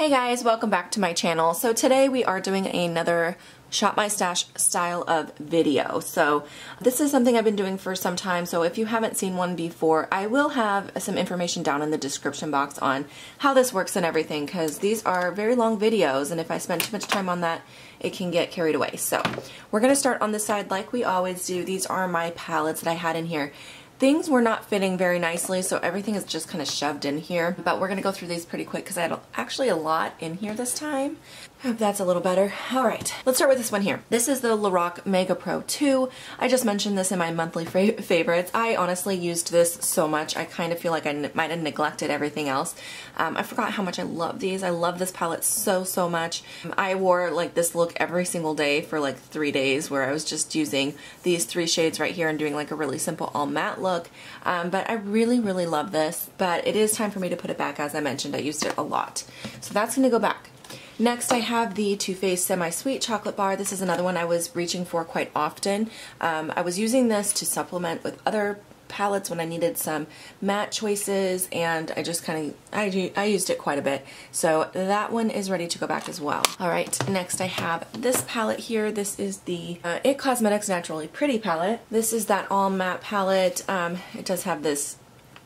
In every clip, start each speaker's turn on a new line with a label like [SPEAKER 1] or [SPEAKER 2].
[SPEAKER 1] Hey guys, welcome back to my channel. So today we are doing another Shop My Stash style of video. So this is something I've been doing for some time, so if you haven't seen one before, I will have some information down in the description box on how this works and everything, because these are very long videos, and if I spend too much time on that, it can get carried away. So we're going to start on this side like we always do. These are my palettes that I had in here. Things were not fitting very nicely, so everything is just kind of shoved in here. But we're going to go through these pretty quick because I had actually a lot in here this time. Hope that's a little better. Alright, let's start with this one here. This is the Lorac Mega Pro 2. I just mentioned this in my monthly favorites. I honestly used this so much, I kind of feel like I might have neglected everything else. I forgot how much I love these. I love this palette so much. I wore like this look every single day for like 3 days, where I was just using these 3 shades right here and doing like a really simple all matte look. But I really love this, but it is time for me to put it back. As I mentioned, I used it a lot. So that's going to go back. Next I have the Too Faced Semi-Sweet Chocolate Bar. This is another one I was reaching for quite often. I was using this to supplement with other palettes when I needed some matte choices, and I just I used it quite a bit. So that one is ready to go back as well. Alright, next I have this palette here. This is the IT Cosmetics Naturally Pretty palette. This is that all matte palette. It does have this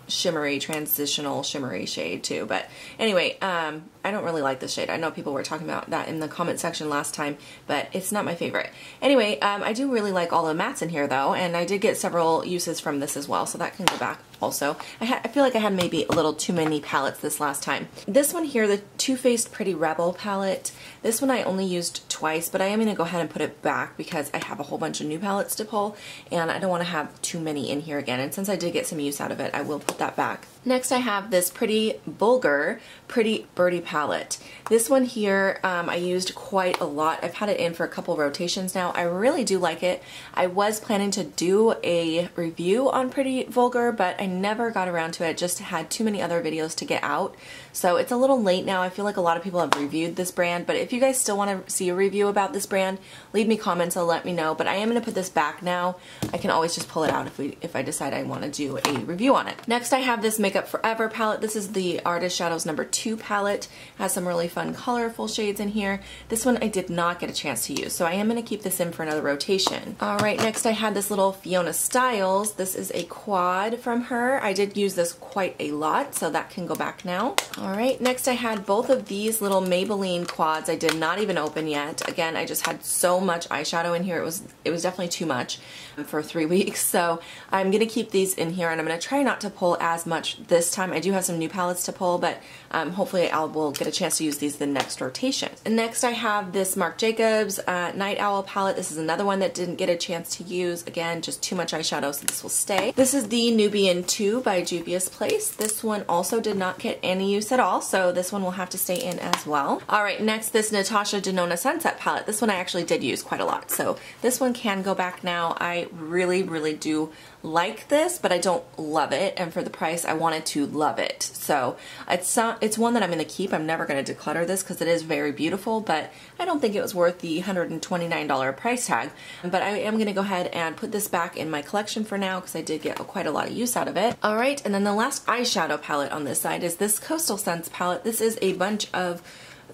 [SPEAKER 1] transitional shimmery shade too, but anyway, I don't really like this shade. I know people were talking about that in the comment section last time, but it's not my favorite. Anyway, I do really like all the mattes in here though, and I did get several uses from this as well, so that can go back also. I feel like I had maybe a little too many palettes this last time. This one here, the Too Faced Pretty Rebel palette, this one I only used twice, but I am going to go ahead and put it back because I have a whole bunch of new palettes to pull, and I don't want to have too many in here again, and since I did get some use out of it, I will put that back. Next I have this Pretty Vulgar Pretty Birdie palette. This one here I used quite a lot. I've had it in for a couple rotations now. I really do like it. I was planning to do a review on Pretty Vulgar, but I never got around to it. Just had too many other videos to get out. So it's a little late now. I feel like a lot of people have reviewed this brand, but if you guys still want to see a review about this brand, leave me comments, let me know. But I am going to put this back now. I can always just pull it out if I decide I want to do a review on it. Next I have this Makeup Forever palette. This is the Artist Shadows No. 2 palette. It has some really fun colorful shades in here. This one I did not get a chance to use, so I am going to keep this in for another rotation. Alright, next I had this little Fiona Styles. This is a quad from her. I did use this quite a lot, so that can go back now. Alright, next I had both of these little Maybelline quads. I did not even open yet. Again, I just had so much eyeshadow in here. It was definitely too much for 3 weeks, so I'm going to keep these in here, and I'm going to try not to pull as much this time. I do have some new palettes to pull, but hopefully I will get a chance to use these the next rotation. And next I have this Marc Jacobs Night Owl palette. This is another one that didn't get a chance to use. Again, just too much eyeshadow, so this will stay. This is the Nubian 2 by Juvia's Place. This one also did not get any use at all, so this one will have to stay in as well. Alright, next this Natasha Denona Sunset palette. This one I actually did use quite a lot, so this one can go back now. I really do like this, but I don't love it, and for the price I wanted to love it. So it's one that I'm going to keep. I'm never going to declutter this because it is very beautiful, but I don't think it was worth the $129 price tag. But I am going to go ahead and put this back in my collection for now because I did get quite a lot of use out of it. Alright, and then the last eyeshadow palette on this side is this Coastal Scents palette. This is a bunch of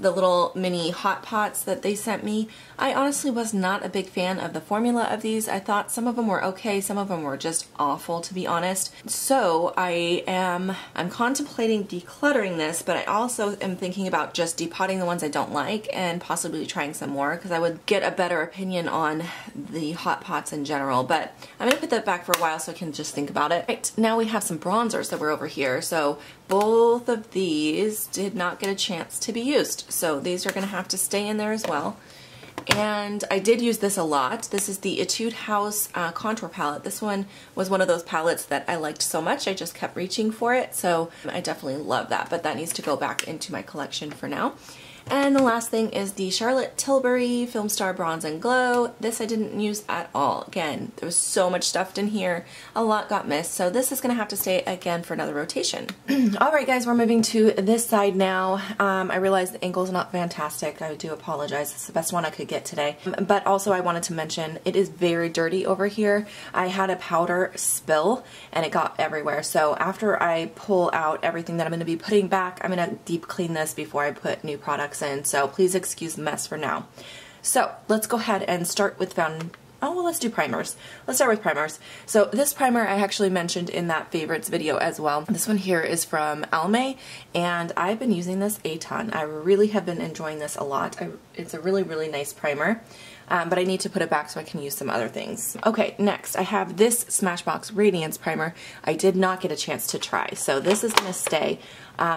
[SPEAKER 1] the little mini hot pots that they sent me. I honestly was not a big fan of the formula of these. I thought some of them were okay, some of them were just awful, to be honest. So I'm contemplating decluttering this, but I also am thinking about just depotting the ones I don't like and possibly trying some more because I would get a better opinion on the hot pots in general. But I'm going to put that back for a while so I can just think about it. Right, now we have some bronzers that were over here. So both of these did not get a chance to be used, so these are going to have to stay in there as well. And I did use this a lot. This is the Etude House contour palette. This one was one of those palettes that I liked so much I just kept reaching for it, so I definitely love that, but that needs to go back into my collection for now. And the last thing is the Charlotte Tilbury Film Star Bronze and Glow. This I didn't use at all. Again, there was so much stuffed in here. A lot got missed, so this is going to have to stay again for another rotation. Alright guys, we're moving to this side now. I realize the angle is not fantastic. I do apologize. It's the best one I could get today. But also I wanted to mention it is very dirty over here. I had a powder spill and it got everywhere. So after I pull out everything that I'm going to be putting back, I'm going to deep clean this before I put new products in. So please excuse the mess for now. So let's go ahead and start with oh, well, let's do primers. Let's start with primers. So this primer I actually mentioned in that favorites video as well. This one here is from Almay, and I've been using this a ton. I really have been enjoying this a lot. It's a really, really nice primer. But I need to put it back so I can use some other things. Okay, next I have this Smashbox Radiance Primer. I did not get a chance to try, so this is going to stay.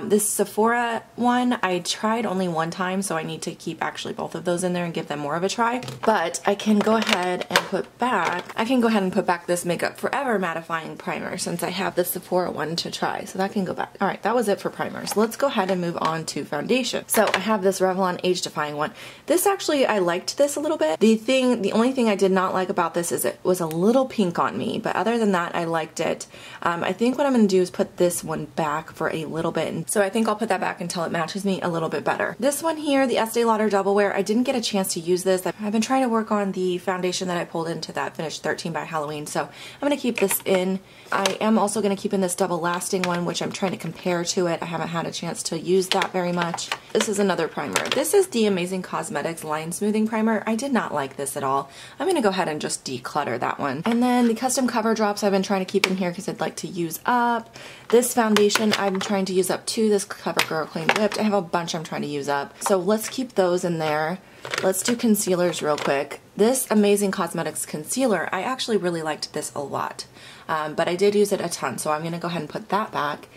[SPEAKER 1] This Sephora one, I tried only one time, so I need to keep actually both of those in there and give them more of a try. But I can go ahead and put back this Makeup Forever Mattifying Primer since I have the Sephora one to try, so that can go back. Alright, that was it for primers. Let's go ahead and move on to foundation. So I have this Revlon Age Defying one. This actually, I liked this a little bit. The only thing I did not like about this is it was a little pink on me, but other than that, I liked it. I think what I'm going to do is put this one back for a little bit. So I think I'll put that back until it matches me a little bit better. This one here, the Estee Lauder Double Wear, I didn't get a chance to use this. I've been trying to work on the foundation that I pulled into that Finish 13 by Halloween, so I'm going to keep this in. I am also going to keep in this Double Lasting one, which I'm trying to compare to it. I haven't had a chance to use that very much. This is another primer. This is the Amazing Cosmetics Line Smoothing Primer. I did not like this at all. I'm going to go ahead and just declutter that one. And then the Custom Cover Drops I've been trying to keep in here because I'd like to use up. This foundation I'm trying to use up too. This CoverGirl Clean Whipped. I have a bunch I'm trying to use up. So let's keep those in there. Let's do concealers real quick. This Amazing Cosmetics concealer, I actually really liked this a lot. But I did use it a ton, so I'm going to go ahead and put that back.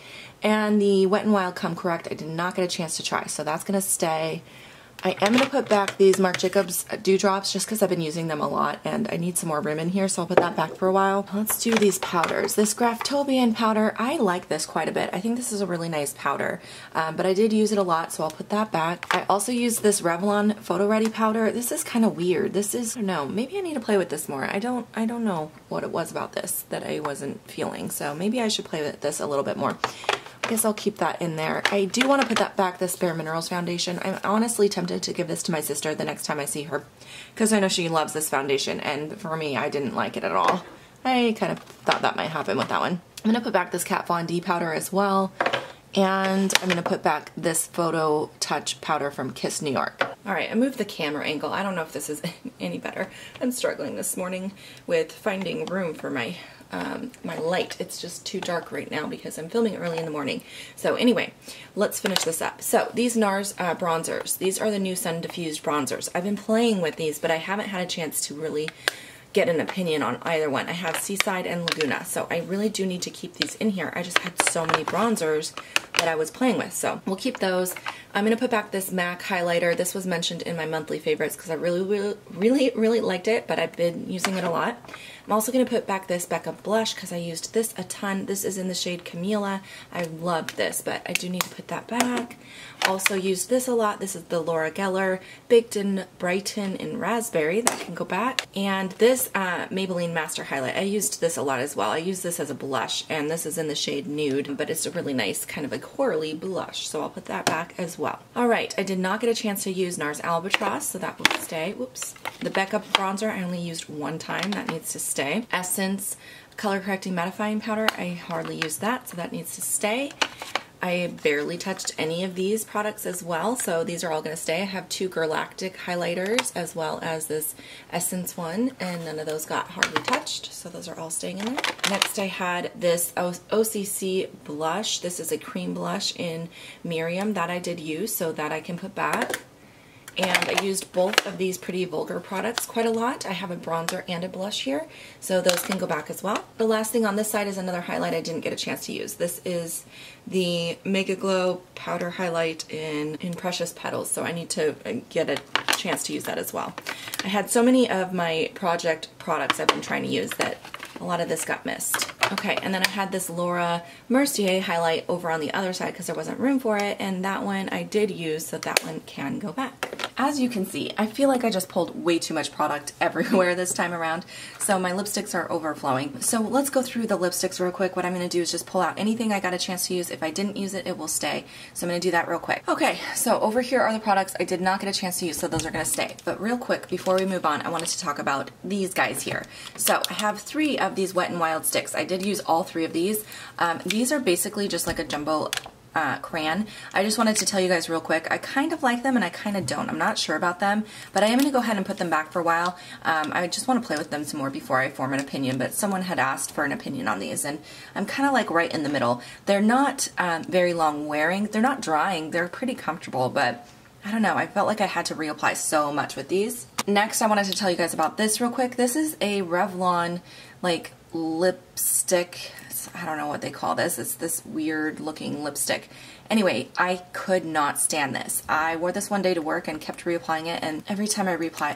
[SPEAKER 1] And the Wet n Wild Come Correct, I did not get a chance to try, so that's going to stay. I am going to put back these Marc Jacobs Dewdrops just because I've been using them a lot and I need some more room in here, so I'll put that back for a while. Let's do these powders. This Graftobian powder, I like this quite a bit. I think this is a really nice powder, but I did use it a lot, so I'll put that back. I also used this Revlon Photo Ready powder. This is kind of weird. This is, I don't know, maybe I need to play with this more. I don't know what it was about this that I wasn't feeling, so maybe I should play with this a little bit more. I guess I'll keep that in there. I do want to put that back, this Bare Minerals foundation. I'm honestly tempted to give this to my sister the next time I see her because I know she loves this foundation, and for me, I didn't like it at all. I kind of thought that might happen with that one. I'm going to put back this Kat Von D powder as well, and I'm going to put back this Photo Touch powder from Kiss New York. Alright, I moved the camera angle. I don't know if this is any better. I'm struggling this morning with finding room for my my light. It's just too dark right now because I'm filming early in the morning. So anyway, let's finish this up. So these NARS bronzers, these are the new Sun Diffused bronzers. I've been playing with these, but I haven't had a chance to really get an opinion on either one. I have Seaside and Laguna, so I really do need to keep these in here. I just had so many bronzers that I was playing with, so we'll keep those. I'm going to put back this MAC highlighter. This was mentioned in my monthly favorites because I really liked it, but I've been using it a lot. I'm also going to put back this Becca blush because I used this a ton. This is in the shade Camila. I loved this, but I do need to put that back. Also used this a lot. This is the Laura Geller Baked in Brighton in Raspberry. That can go back. And this Maybelline Master Highlight. I used this a lot as well. I use this as a blush, and this is in the shade Nude, but it's a really nice kind of a corally blush, so I'll put that back as well. Alright, I did not get a chance to use NARS Albatross, so that will stay. Whoops. The Becca bronzer I only used one time. That needs to stay. Essence Color Correcting Mattifying Powder. I hardly use that, so that needs to stay. I barely touched any of these products as well, so these are all going to stay. I have two Galactic highlighters as well as this Essence one, and none of those got hardly touched, so those are all staying in there. Next I had this OCC blush. This is a cream blush in Miriam that I did use, so that I can put back. And I used both of these Pretty Vulgar products quite a lot. I have a bronzer and a blush here, so those can go back as well. The last thing on this side is another highlight I didn't get a chance to use. This is the Make It Glow Powder Highlight in Precious Petals, so I need to get a chance to use that as well. I had so many of my project products I've been trying to use that a lot of this got missed. Okay, and then I had this Laura Mercier highlight over on the other side because there wasn't room for it, and that one I did use, so that one can go back. as you can see, I feel like I just pulled way too much product everywhere this time around, so my lipsticks are overflowing. So let's go through the lipsticks real quick. What I'm going to do is just pull out anything I got a chance to use. If I didn't use it, it will stay. So I'm going to do that real quick. Okay, so over here are the products I did not get a chance to use, so those are going to stay. But real quick, before we move on, I wanted to talk about these guys here. So I have 3 of these Wet n Wild sticks. I did use all 3 of these. These are basically just like a jumbo crayon. I just wanted to tell you guys real quick, I kind of like them and I kind of don't. I'm not sure about them, but I am going to go ahead and put them back for a while. I just want to play with them some more before I form an opinion, but someone had asked for an opinion on these, and I'm kind of like right in the middle. They're not very long wearing. They're not drying. They're pretty comfortable, but I don't know. I felt like I had to reapply so much with these. Next, I wanted to tell you guys about this real quick. This is a Revlon like lipstick. I don't know what they call this. It's this weird looking lipstick. Anyway, I could not stand this. I wore this one day to work and kept reapplying it, and every time I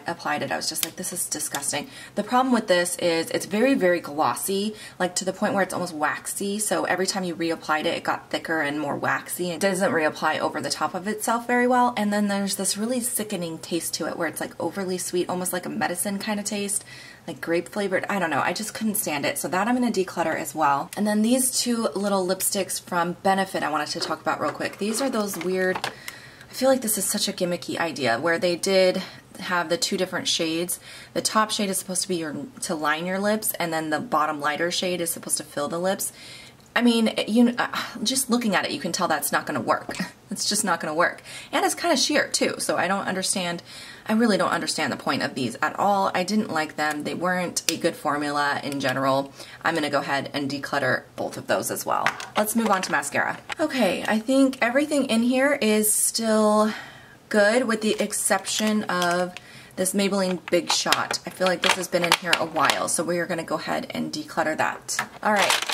[SPEAKER 1] applied it, I was just like, this is disgusting. The problem with this is it's very, very glossy, like to the point where it's almost waxy, so every time you reapplied it, it got thicker and more waxy. It doesn't reapply over the top of itself very well, and then there's this really sickening taste to it where it's like overly sweet, almost like a medicine kind of taste, like grape flavored. I don't know, I just couldn't stand it, so that I'm going to declutter as well. And then these 2 little lipsticks from Benefit I wanted to talk about real quick. These are those weird, I feel like this is such a gimmicky idea where they did have the 2 different shades. The top shade is supposed to be to line your lips, and then the bottom lighter shade is supposed to fill the lips. I mean, just looking at it, you can tell that's not going to work. It's just not going to work. And it's kind of sheer too, so I really don't understand the point of these at all. I didn't like them. They weren't a good formula in general. I'm going to go ahead and declutter both of those as well. Let's move on to mascara. Okay, I think everything in here is still good with the exception of this Maybelline Big Shot. I feel like this has been in here a while, so we are going to go ahead and declutter that. All right.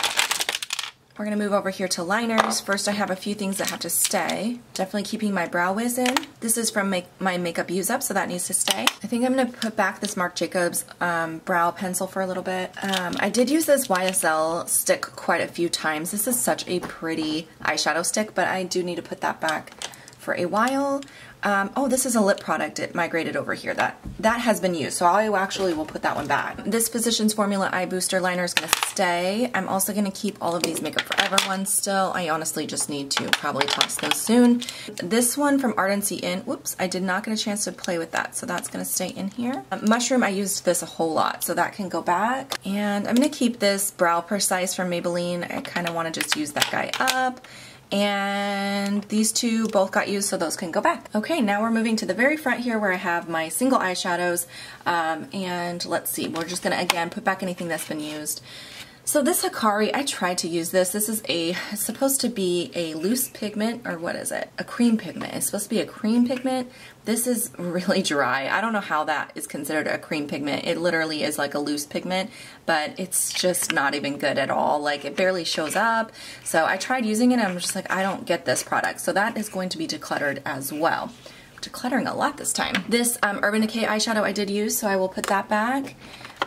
[SPEAKER 1] We're going to move over here to liners. First, I have a few things that have to stay. Definitely keeping my Brow Wiz in. This is from my Makeup Use Up, so that needs to stay. I think I'm going to put back this Marc Jacobs brow pencil for a little bit. I did use this YSL stick quite a few times. This is such a pretty eyeshadow stick, but I do need to put that back for a while. Oh, this is a lip product. It migrated over here. That has been used, so I actually will put that one back. This Physicians Formula Eye Booster Liner is going to stay. I'm also going to keep all of these Makeup Forever ones still. I honestly just need to probably toss those soon. This one from Ardency In, whoops, I did not get a chance to play with that, so that's going to stay in here. Mushroom, I used this a whole lot, so that can go back. And I'm going to keep this Brow Precise from Maybelline. I kind of want to just use that guy up. And these 2 both got used, so those can go back. Okay, now we're moving to the very front here where I have my single eyeshadows, and let's see, we're just gonna again put back anything that's been used. So this Hikari, I tried to use this. This is it's supposed to be a loose pigment, or what is it? A cream pigment. It's supposed to be a cream pigment. This is really dry. I don't know how that is considered a cream pigment. It literally is like a loose pigment, but it's just not even good at all. Like, it barely shows up. So I tried using it and I'm just like, I don't get this product. So that is going to be decluttered as well. Decluttering a lot this time. This Urban Decay eyeshadow I did use, so I will put that back.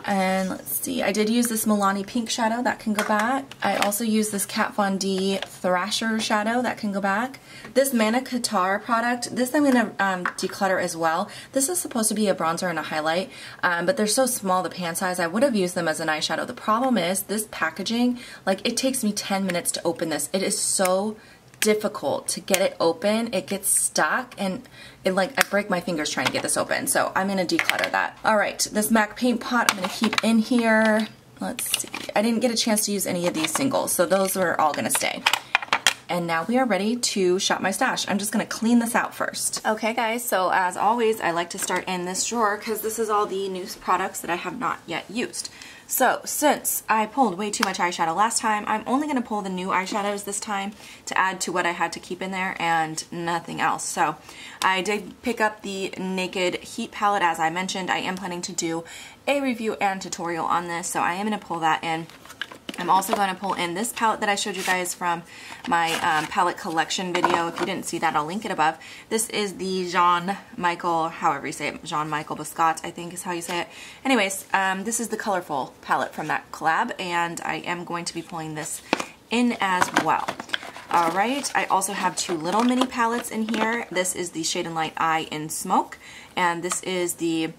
[SPEAKER 1] And let's see, I did use this Milani Pink shadow, that can go back. I also used this Kat Von D Thrasher shadow, that can go back. This Mana Qatar product, this I'm going to declutter as well. This is supposed to be a bronzer and a highlight, but they're so small, the pan size, I would have used them as an eyeshadow. The problem is, this packaging, like, it takes me 10 minutes to open this. It is so difficult to get it open. It gets stuck, and I break my fingers trying to get this open, so I'm going to declutter that. Alright, this MAC paint pot I'm going to keep in here. Let's see, I didn't get a chance to use any of these singles, so those are all going to stay. And now we are ready to shop my stash. I'm just going to clean this out first. Okay guys, so as always, I like to start in this drawer because this is all the new products that I have not yet used. So, since I pulled way too much eyeshadow last time, I'm only going to pull the new eyeshadows this time to add to what I had to keep in there and nothing else. So, I did pick up the Naked Heat palette, as I mentioned. I am planning to do a review and tutorial on this, so I am going to pull that in. I'm also going to pull in this palette that I showed you guys from my palette collection video. If you didn't see that, I'll link it above. This is the Jean-Michel, however you say it, Jean-Michel Biscot, I think is how you say it. Anyways, this is the colorful palette from that collab, and I am going to be pulling this in as well. Alright, I also have two little mini palettes in here. This is the Shade and Light Eye in Smoke, and this is the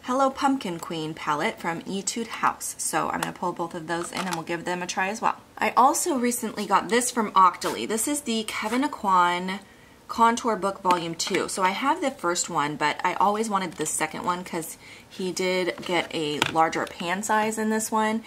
[SPEAKER 1] Hello Pumpkin Queen palette from Etude House. So I'm going to pull both of those in and we'll give them a try as well. I also recently got this from Octoly. This is the Kevyn Aucoin Contour Book Volume 2. So I have the first one, but I always wanted the second one because he did get a larger pan size in this one.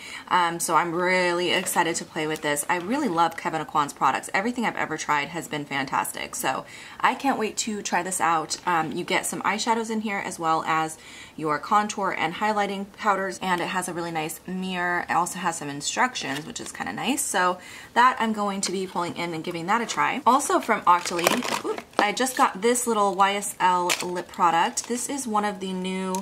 [SPEAKER 1] So I'm really excited to play with this. I really love Kevyn Aucoin's products. Everything I've ever tried has been fantastic. So I can't wait to try this out. You get some eyeshadows in here as well as your contour and highlighting powders, and it has a really nice mirror. It also has some instructions, which is kind of nice. So that I'm going to be pulling in and giving that a try. Also from Octoly, I just got this little YSL lip product. This is one of the new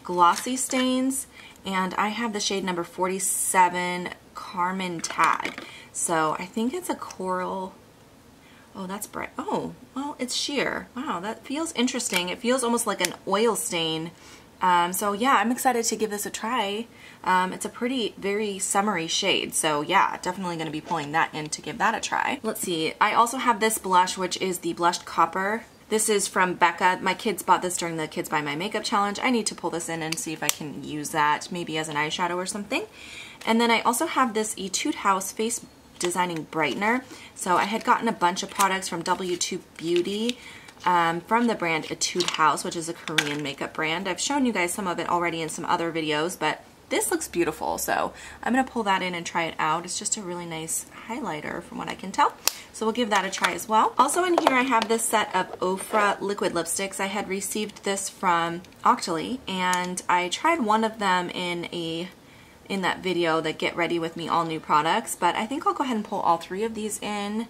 [SPEAKER 1] glossy stains, and I have the shade number 47 Carmen Tag. So I think it's a coral. Oh, that's bright. Oh, well, it's sheer. Wow, that feels interesting. It feels almost like an oil stain. So yeah, I'm excited to give this a try. It's a pretty, very summery shade. So yeah, definitely going to be pulling that in to give that a try. Let's see. I also have this blush, which is the Blushed Copper. This is from Becca. My kids bought this during the Kids Buy My Makeup Challenge. I need to pull this in and see if I can use that maybe as an eyeshadow or something. And then I also have this Etude House Face Designing Brightener. So I had gotten a bunch of products from W2 Beauty from the brand Etude House, which is a Korean makeup brand. I've shown you guys some of it already in some other videos, but this looks beautiful, so I'm going to pull that in and try it out. It's just a really nice highlighter from what I can tell. So we'll give that a try as well. Also in here I have this set of Ofra liquid lipsticks. I had received this from Octoly, and I tried one of them in that video, that Get Ready With Me All New Products, but I think I'll go ahead and pull all three of these in,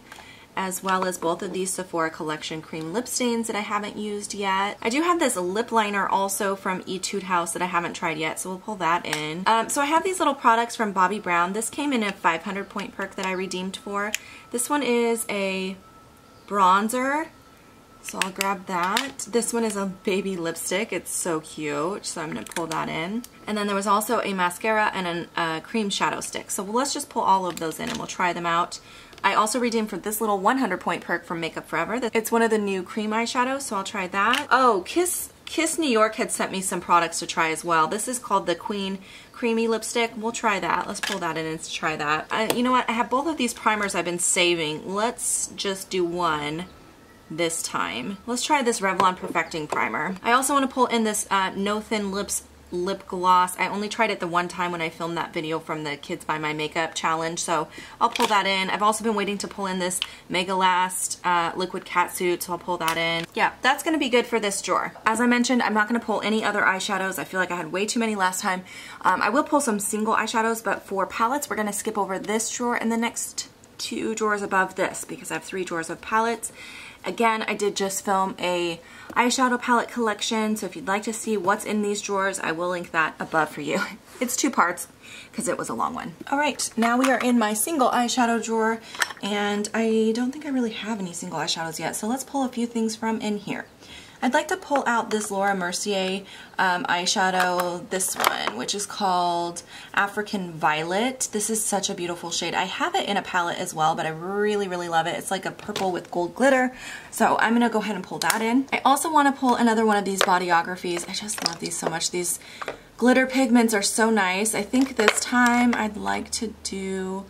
[SPEAKER 1] as well as both of these Sephora Collection cream lip stains that I haven't used yet. I do have this lip liner also from Etude House that I haven't tried yet, so we'll pull that in. So I have these little products from Bobbi Brown. This came in a 500 point perk that I redeemed for. This one is a bronzer, so I'll grab that. This one is a baby lipstick. It's so cute, so I'm going to pull that in. And then there was also a mascara and a cream shadow stick. So let's just pull all of those in and we'll try them out. I also redeemed for this little 100 point perk from Makeup Forever. It's one of the new cream eyeshadows, so I'll try that. Oh, Kiss New York had sent me some products to try as well. This is called the Queen Creamy Lipstick. We'll try that. Let's pull that in and try that. You know what? I have both of these primers I've been saving. Let's just do one this time. Let's try this Revlon Perfecting Primer. I also want to pull in this No Thin Lips lip gloss. I only tried it the one time when I filmed that video from the Kids Buy My Makeup Challenge, so I'll pull that in. I've also been waiting to pull in this Mega Last liquid catsuit, so I'll pull that in. Yeah, that's going to be good for this drawer. As I mentioned, I'm not going to pull any other eyeshadows. I feel like I had way too many last time. I will pull some single eyeshadows, but for palettes, we're going to skip over this drawer and the next two drawers above this because I have 3 drawers of palettes. Again, I did just film a eyeshadow palette collection, so if you'd like to see what's in these drawers, I will link that above for you. It's 2 parts because it was a long one. Alright, now we are in my single eyeshadow drawer, and I don't think I really have any single eyeshadows yet, so let's pull a few things from in here. I'd like to pull out this Laura Mercier eyeshadow, this one, which is called African Violet. This is such a beautiful shade. I have it in a palette as well, but I really, really love it. It's like a purple with gold glitter, so I'm going to go ahead and pull that in. I also want to pull another one of these Bodyographies. I just love these so much. These glitter pigments are so nice. I think this time I'd like to do...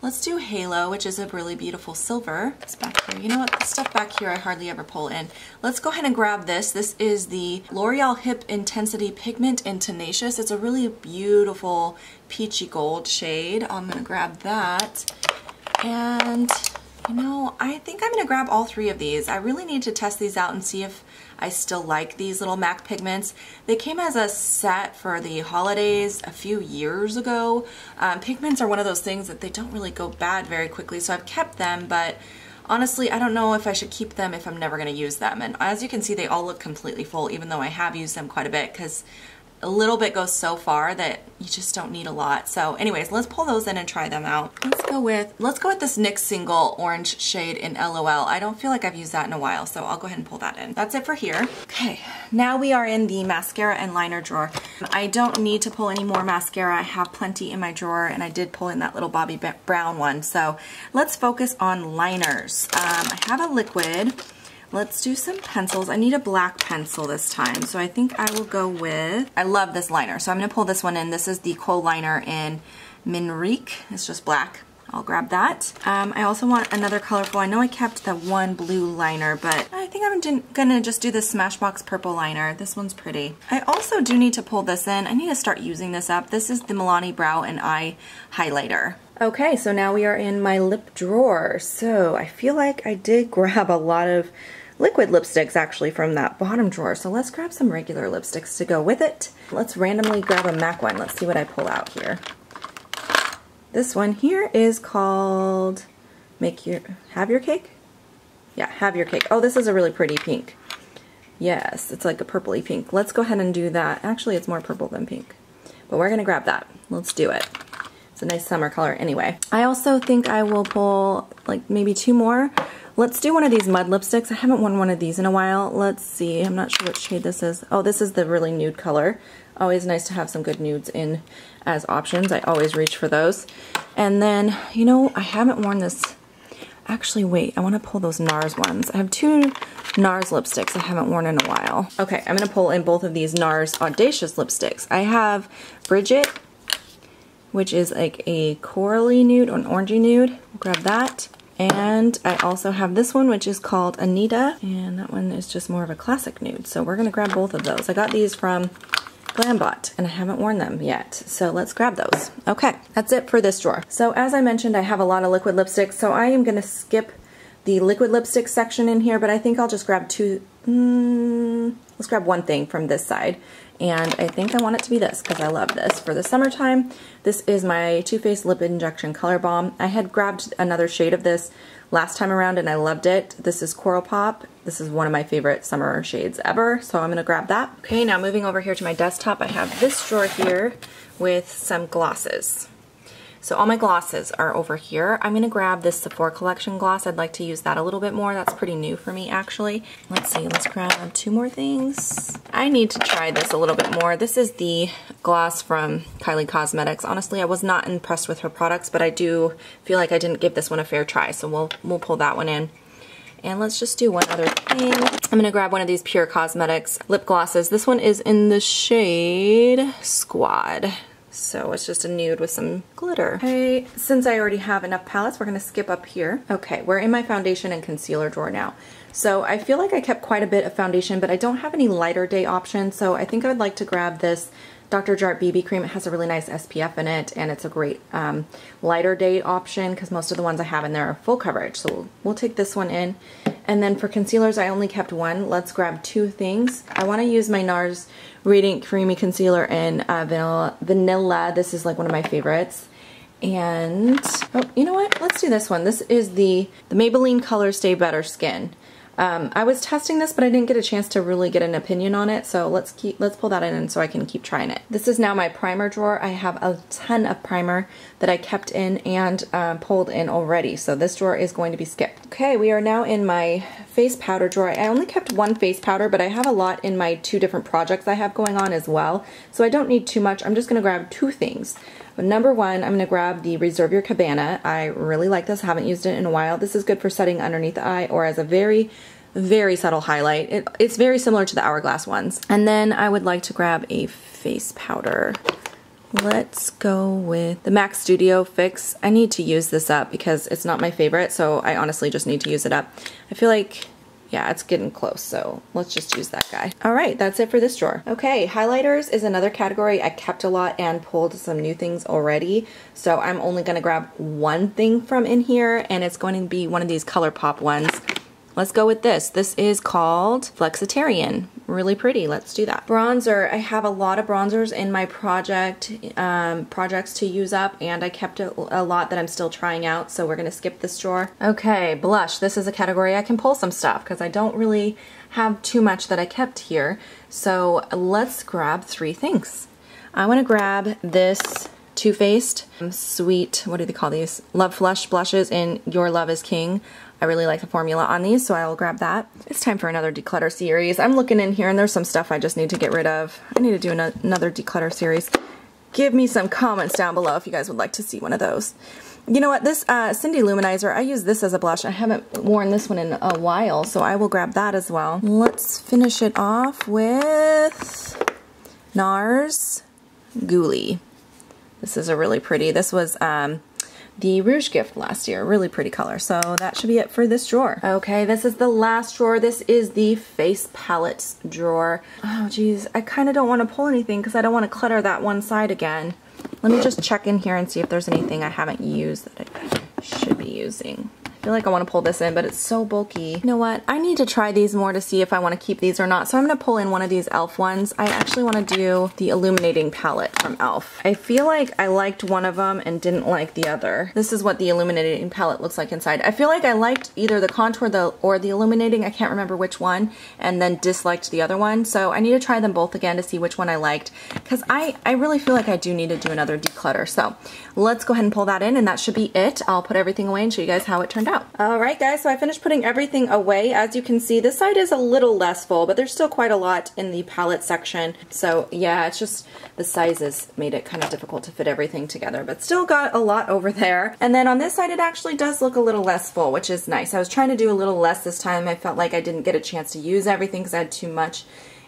[SPEAKER 1] Let's do Halo, which is a really beautiful silver. It's back here. You know what? The stuff back here I hardly ever pull in. Let's go ahead and grab this. This is the L'Oreal Hip Intensity Pigment in Tenacious. It's a really beautiful peachy gold shade. I'm going to grab that. And, you know, I think I'm going to grab all 3 of these. I really need to test these out and see if I still like these little MAC pigments. They came as a set for the holidays a few years ago. Pigments are one of those things that they don't really go bad very quickly, so I've kept them, but honestly, I don't know if I should keep them if I'm never going to use them. And as you can see, they all look completely full, even though I have used them quite a bit, because a little bit goes so far that you just don't need a lot. So anyways, let's pull those in and try them out. Let's go with this NYX Single orange shade in LOL. I don't feel like I've used that in a while, so I'll go ahead and pull that in. That's it for here. Okay, now we are in the mascara and liner drawer. I don't need to pull any more mascara. I have plenty in my drawer, and I did pull in that little Bobbi Brown one. So let's focus on liners. I have a liquid. Let's do some pencils. I need a black pencil this time, so I think I will go with, I love this liner, so I'm going to pull this one in. This is the Kohl liner in Minrique. It's just black. I'll grab that. I also want another colorful. I know I kept the one blue liner, but I think I'm gonna just do the Smashbox purple liner. This one's pretty. I also do need to pull this in. I need to start using this up. This is the Milani Brow and Eye Highlighter. Okay, so now we are in my lip drawer. So I feel like I did grab a lot of liquid lipsticks actually from that bottom drawer. So let's grab some regular lipsticks to go with it. Let's randomly grab a MAC one. Let's see what I pull out here. This one here is called Have Your Cake? Yeah, Have Your Cake. Oh, this is a really pretty pink. Yes, it's like a purpley pink. Let's go ahead and do that. Actually, it's more purple than pink. But we're gonna grab that. Let's do it. It's a nice summer color anyway. I also think I will pull like maybe 2 more. Let's do one of these mud lipsticks. I haven't worn one of these in a while. Let's see. I'm not sure which shade this is. Oh, this is the really nude color. Always nice to have some good nudes in as options. I always reach for those. And then, you know, I haven't worn this. Actually, wait. I want to pull those NARS ones. I have 2 NARS lipsticks I haven't worn in a while. Okay, I'm going to pull in both of these NARS Audacious lipsticks. I have Bridget, which is like a corally nude or an orangey nude. We'll grab that. And I also have this one, which is called Anita, and that one is just more of a classic nude. So we're gonna grab both of those. I got these from Glambot, and I haven't worn them yet. So let's grab those. Okay, that's it for this drawer. So as I mentioned, I have a lot of liquid lipsticks, so I am gonna skip the liquid lipstick section in here, but I think I'll just grab let's grab one thing from this side. And I think I want it to be this because I love this for the summertime. This is my Too Faced Lip Injection Color Balm. I had grabbed another shade of this last time around and I loved it. This is Coral Pop. This is one of my favorite summer shades ever, so I'm gonna grab that. Okay, now moving over here to my desktop, I have this drawer here with some glosses. So all my glosses are over here. I'm gonna grab this Sephora Collection gloss. I'd like to use that a little bit more. That's pretty new for me actually. Let's see, let's grab 2 more things. I need to try this a little bit more. This is the gloss from Kylie Cosmetics. Honestly, I was not impressed with her products, but I do feel like I didn't give this one a fair try, so we'll pull that one in. And let's just do one other thing. I'm gonna grab one of these Pure Cosmetics lip glosses. This one is in the shade Squad. So it's just a nude with some glitter. Okay, since I already have enough palettes, we're gonna skip up here. Okay, we're in my foundation and concealer drawer now. So I feel like I kept quite a bit of foundation, but I don't have any lighter day options, so I think I would like to grab this Dr. Jart BB cream. It has a really nice SPF in it, and it's a great lighter day option because most of the ones I have in there are full coverage. So we'll take this one in. And then for concealers, I only kept one. Let's grab 2 things. I want to use my NARS Radiant Creamy Concealer in Vanilla. This is like one of my favorites. And, oh, you know what? Let's do this one. This is the Maybelline Color Stay Better Skin. I was testing this, but I didn't get a chance to really get an opinion on it, so let's pull that in so I can keep trying it. This is now my primer drawer. I have a ton of primer that I kept in and pulled in already, so this drawer is going to be skipped. Okay, we are now in my face powder drawer. I only kept 1 face powder, but I have a lot in my 2 different projects I have going on as well, so I don't need too much. I'm just going to grab 2 things. But number 1, I'm going to grab the Reserve Your Cabana. I really like this. I haven't used it in a while. This is good for setting underneath the eye or as a very, very subtle highlight. It's very similar to the Hourglass ones. And then I would like to grab a face powder. Let's go with the MAC Studio Fix. I need to use this up because it's not my favorite, so I honestly just need to use it up. I feel like, yeah, it's getting close, so let's just use that guy. All right, that's it for this drawer. Okay, highlighters is another category. I kept a lot and pulled some new things already, so I'm only gonna grab 1 thing from in here, and it's going to be one of these ColourPop ones. Let's go with this. This is called Flexitarian really pretty. Let's do that. Bronzer. I have a lot of bronzers in my projects to use up, and I kept a lot that I'm still trying out, so we're gonna skip this drawer. Okay, blush. This is a category I can pull some stuff because I don't really have too much that I kept here. So let's grab 3 things. I want to grab this Too Faced Sweet, what do they call these? Love Flush blushes in Your Love is King. I really like the formula on these, so I will grab that. It's time for another declutter series. I'm looking in here and there's some stuff I just need to get rid of. I need to do another declutter series. Give me some comments down below if you guys would like to see one of those. You know what, this Cindy Luminizer, I use this as a blush. I haven't worn this one in a while, so I will grab that as well. Let's finish it off with NARS Ghoulie. This is a really pretty, this was the Rouge gift last year. Really pretty color. So that should be it for this drawer. Okay, this is the last drawer. This is the face palettes drawer. Oh geez, I kind of don't want to pull anything because I don't want to clutter that one side again. Let me just check in here and see if there's anything I haven't used that I should be using. I feel like I want to pull this in, but it's so bulky. You know what? I need to try these more to see if I want to keep these or not. So I'm going to pull in one of these e.l.f. ones. I actually want to do the illuminating palette from e.l.f. I feel like I liked one of them and didn't like the other. This is what the illuminating palette looks like inside. I feel like I liked either the contour or the illuminating. I can't remember which one, and then disliked the other one. So I need to try them both again to see which one I liked, because I really feel like I do need to do another declutter. So let's go ahead and pull that in, and that should be it. I'll put everything away and show you guys how it turned out. Alright guys, so I finished putting everything away. As you can see, this side is a little less full, but there's still quite a lot in the palette section. So yeah, it's just the sizes made it kind of difficult to fit everything together, but still got a lot over there. And then on this side, it actually does look a little less full, which is nice. I was trying to do a little less this time. I felt like I didn't get a chance to use everything because I had too much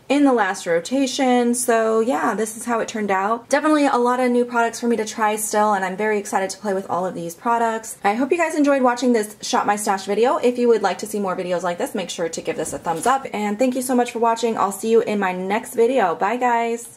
[SPEAKER 1] in the last rotation. So yeah, this is how it turned out. Definitely a lot of new products for me to try still, and I'm very excited to play with all of these products. I hope you guys enjoyed watching this Shop My Stash video. If you would like to see more videos like this, make sure to give this a thumbs up, and thank you so much for watching. I'll see you in my next video. Bye guys!